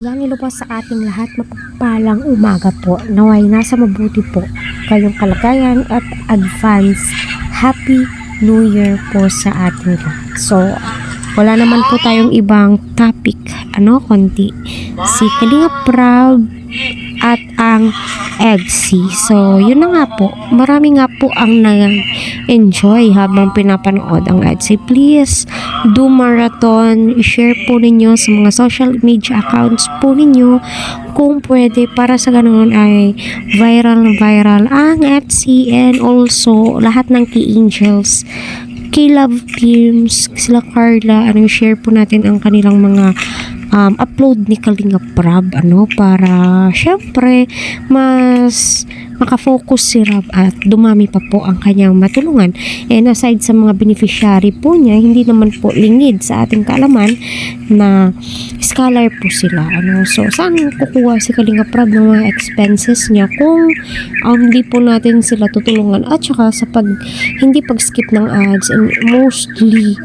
Yan ilubos sa ating lahat, mapagpalang umaga po. Naway nasa mabuti po kayong kalagayan at advance Happy New Year po sa ating lahat. So, wala naman po tayong ibang topic, kundi si Kalinga Prab at ang EDC. So, yun na nga po. Marami nga po ang nag-enjoy habang pinapanood ang EDC. Please, do marathon. I-share po ninyo sa mga social media accounts po ninyo kung pwede para sa ganoon ay viral ang EDC and also lahat ng key angels, kay Love Teams, sila Carla, share po natin ang kanilang mga upload ni Kalinga Prab, para syempre mas makafocus si Rab at dumami pa po ang kanyang matulungan. And aside sa mga beneficiary po niya, hindi naman po lingid sa ating kaalaman na scholar po sila. So, saan kukuha si Kalinga Prab ng mga expenses niya kung hindi po natin sila tutulungan at saka sa hindi pag-skip ng ads, and mostly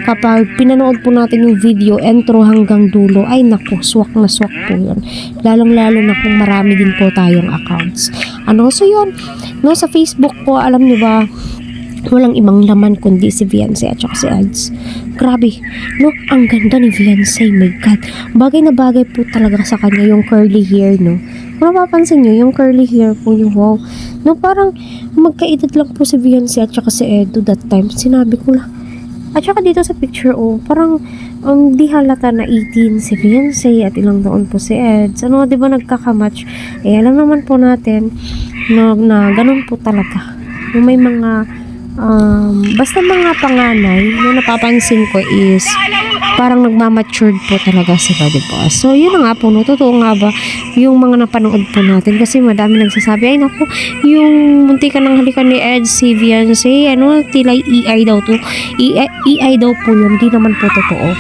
kapag pinanood po natin yung video intro hanggang dulo, ay naku, swak na swak po yun. Lalong-lalo na kung marami din po tayong accounts. So yun, sa Facebook po, alam niyo ba, walang ibang laman kundi si Viancy at saka si Ads. Grabe, ang ganda ni Viancy, my God. Bagay na bagay po talaga sa kanya yung curly hair, Kung napapansin nyo, yung curly hair po yung wow. Parang magkaedad lang po si Viancy at saka si Edo that time. Sinabi ko lang. At saka dito sa picture, parang di halata na 18 si Viancy at ilang taon po si Eds. Di ba nagkakamatch? Alam naman po natin na ganun po talaga. May mga basta mga panganay na napapansin ko is parang nagmamatured po talaga sila, diba? So, yun na nga po, totoo nga ba yung mga napanood po natin? Kasi madami nagsasabi, ay naku, yung muntikan ng halikan ni Ed, si Viancy, tila EI daw to. EI daw po yun, di naman po totoo.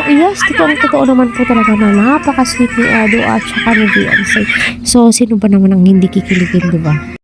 Yes, totoo naman po talaga na napaka-sweet ni Edo at saka ni Viancy. So, sino ba naman ang hindi kikiligin, diba?